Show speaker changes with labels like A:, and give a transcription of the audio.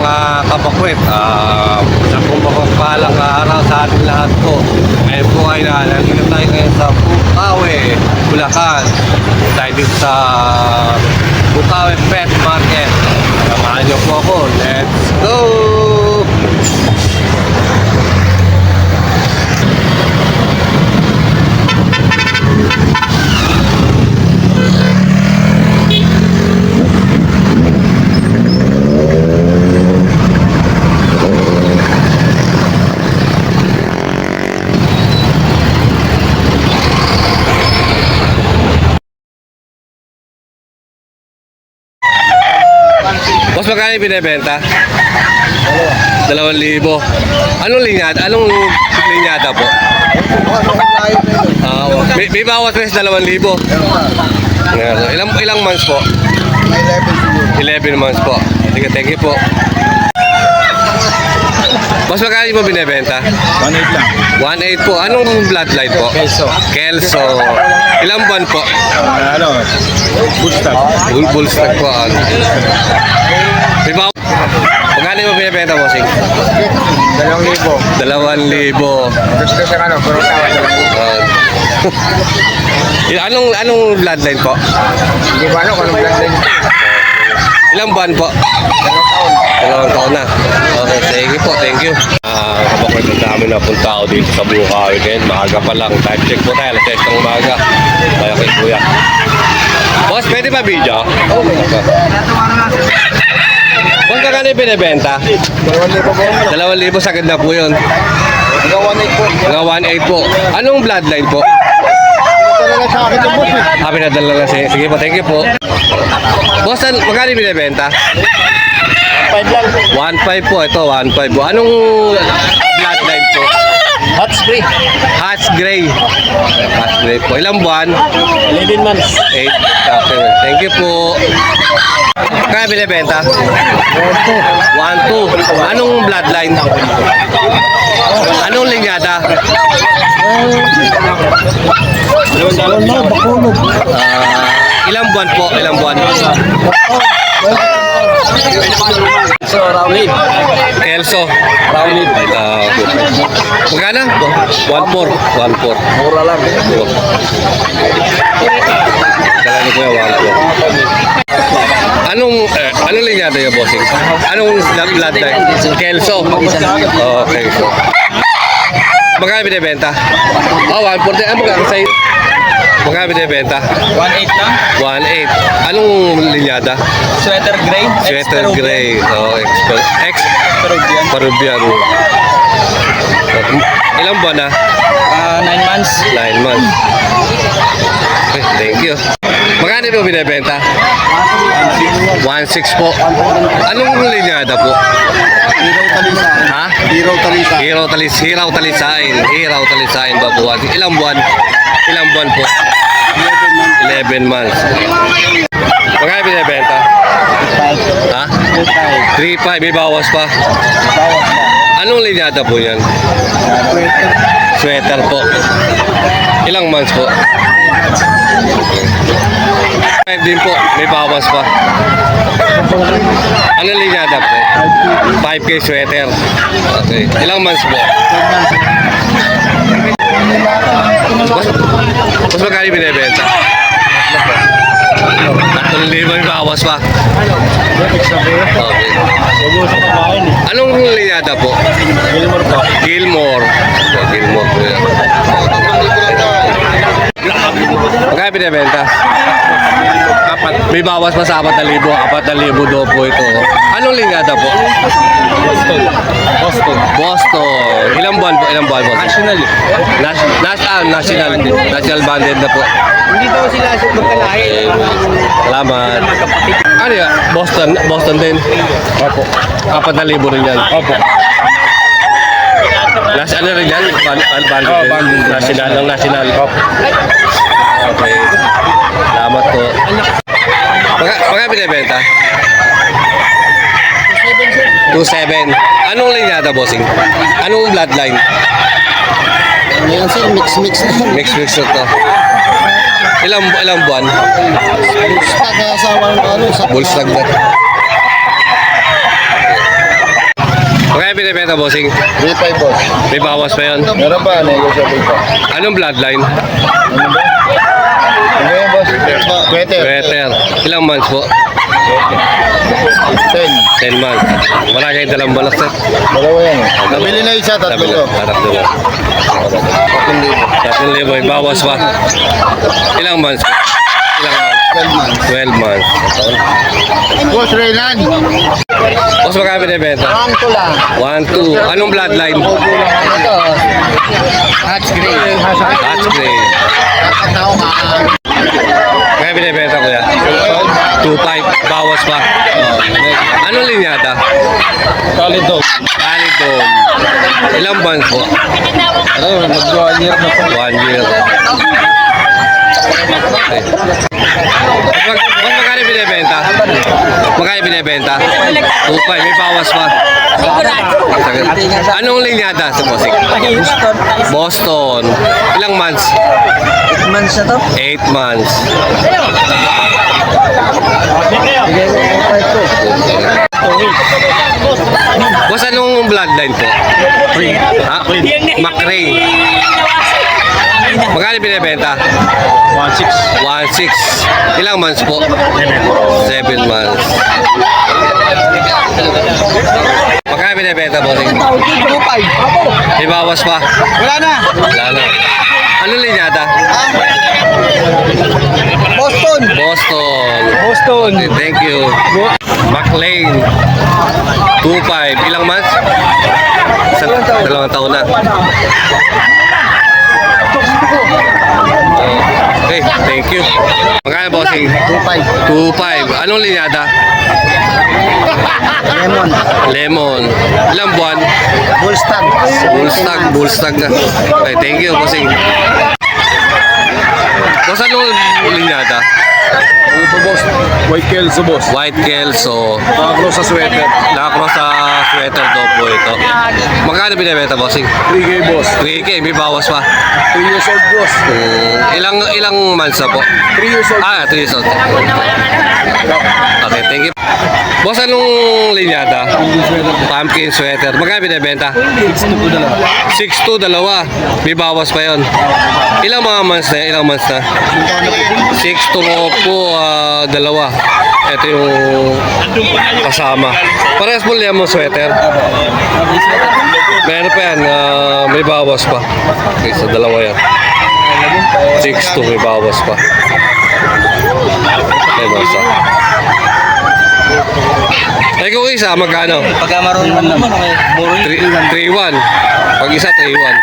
A: mga kabakwet, sa pumapagpalang araw sa ating lahat po. Ngayon po ay nandito tayo ngayon sa Bukawi, Bulacan. Tayo dito sa Bukawi Pet Market. Samahan niyo po ako. Let's go! Boss, magkano yung binibenta? 2,000. Anong linyada? Anong linyada po? May bawas rin sa 2,000. Ilang months po? 11 months po. Sige, thank you po. Boss, magkano yung binibenta?
B: 1.8 lang.
A: 1.8 po. Anong bloodline po?
B: Kelso.
A: Kelso. Ilang buwan po?
B: Bullstag.
A: Bullstag po. May bawas. Magkano yung binibenta, bossing?
B: 2,000.
A: 2,000.
B: Gusto sa pero tawa na lang.
A: Anong bloodline po?
B: Hindi ba kung anong bloodline?
A: Ilang buwan po? 2 taon na. Okay, sige po, thank you. Kabakwet, ang dami na punta ako dito sa Bukawi ngayon. Maaga pa lang. Time check po tayo. Alas 6 ng umaga. Kaya kay kuya. Boss, pwede ba video? Okay. Boss, magkano yung binibenta? 2,000 sa ganda po yun. Mga 1.8 po. Anong bloodline po? Pinadala na siya. Sige po, thank you po. Boss, magkano yung binibenta? 1.5 po. Ito, 1.5 po. Anong bloodline po?
B: Hot spray.
A: Hatch Gray. Hatch Gray po. Ilang buwan?
B: 11 months.
A: 8. Okay. Thank you po. Kaya binibenta? 1.2. Anong bloodline? Anong linyada? Ilang buwan po? Ilang buwan?
B: So, Raulid.
A: Kelso. Raulid. Magkano? 1.4. 1.4.
B: Mura lang.
A: Kailan ko yung 1.4. Anong linyada yung bossing? Anong bloodline? Kelso. Okay. Magkano binibenta? 1.4. Ano magkano sa'yo? Magkano binibenta?
B: 1.8 lang.
A: 1.8. Anong linyada?
B: Sweater gray.
A: Sweater Gray.
B: Peruvian.
A: Peruvian. Ilang buwan na?
B: 9 months.
A: 9 months. Okay, thank you. Magkano po binibenta? 1.6 po. Anong linyada po? Ha? Hiraw talisain ba po? Ilang buwan? Ilang buwan po? 11 months. Magkano binibenta? Ha? 3.5. May bawas pa. Anong linyada po yan? Sweater po. Ilang months po? 5 din po. May bawas pa. Anong linyada po? 5K sweater. Okay. Ilang months po? Mas magkano binibenta? 3,000 may bawas pa. Okay. Anong linyada po? Gilmore. Gilmore po yan. Magkano binibenta? May bawas pa sa 4,000. 4,000 daw po ito. Anong linyada po? Boston. Ilang buwan po? Ilang buwan po? National banded na po.
B: Hindi daw sila magkalahi.
A: Salamat. Ano yan? Boston din? Opo. 4,000 rin yan? Opo. Ano rin yan? Banded? National. Opo. Okay. Salamat po. Pagka binibenta? 2.7. Anong linyada, bossing? Anong bloodline?
B: Mix na.
A: Mix na to. Ilang buwan?
B: Kaya sa
A: Bullstag na. Magkano binibenta, bossing?
C: 3.5 boss.
A: May bawas pa yun.
C: Meron pa, negotiable pa.
A: Anong bloodline?
C: Ano ba? Ano yan boss? Sweater.
A: Sweater. Ilang months po?
C: 10.
A: 10 months. Wala kayong dalang balak, sir.
C: Dalawa yan eh. Nabili na isa, tatlo
A: Sabi
C: to.
A: na, tatlo na. 3,000, may bawas pa. Ilang months po? Ilang months? 12 months.
C: Boss Raylan.
A: Boss, magkano binibenta?
C: Ang to lang.
A: 1, 2. Anong bloodline?
C: Ito. Hatch gray.
A: Hatch gray. Kaya binibenta, kuya? 2,500. Bawas pa. Anong linyata?
C: Kalidog.
A: Alidom. Ilang months po?
C: Ano, mag-1 year na po.
A: 1 year. Okay. Magkano binibenta? Magkano binibenta? 2,500. May bawas pa. Anong linyata sa bossing? Boston. Ilang months?
B: 8 months na to.
A: 8 months.
B: Bigay mo ko 5 to.
A: Boss, anong bloodline po? Ha? McRae. Magkano binibenta?
C: 1.6.
A: 1,600. Ilang months po? 7 months. Magkano binibenta, bossing?
B: 2.5.
A: May bawas pa.
B: Wala na.
A: Wala na. Anong linyata?
B: Boston.
A: Boston.
B: Boston.
A: Okay, thank you. McLean. 2,500. Ilang months? Dalawang taon na. Okay, thank you. Magkano, bossing?
C: 2.5.
A: 2,500. Anong linyata?
B: Lemon.
A: Lemon. Ilang buwan?
B: Bullstag.
A: Bullstag na. Okay, thank you, bossing. Boss, anong linyata?
C: Ito boss. White Kelso boss.
A: White Kelso.
C: Nakakross sa sweater.
A: Nakakross sa sweater daw po ito. Magkano binibenta, bossing?
C: 3K boss.
A: 3K, may bawas pa.
C: 3 years old boss.
A: Ilang months na po?
C: 3 years old.
A: 3 years old. Okay, thank you. Boss, anong linyata? Pumpkin sweater. Magkano binibenta? 6,200, dalawa. May bawas pa yon. Ilang mga months na? Ilang months na? 6,200 po, dalawa. Ito yung kasama. Parehas po lemon sweater. Meron pa yan, may bawas pa. Okay, so dalawa yan. 6,200, may bawas pa. May bawas pa. Ay, kung isa, magkano?
B: Pagka marunong naman,
A: 3,1. Pag isa, 3,1.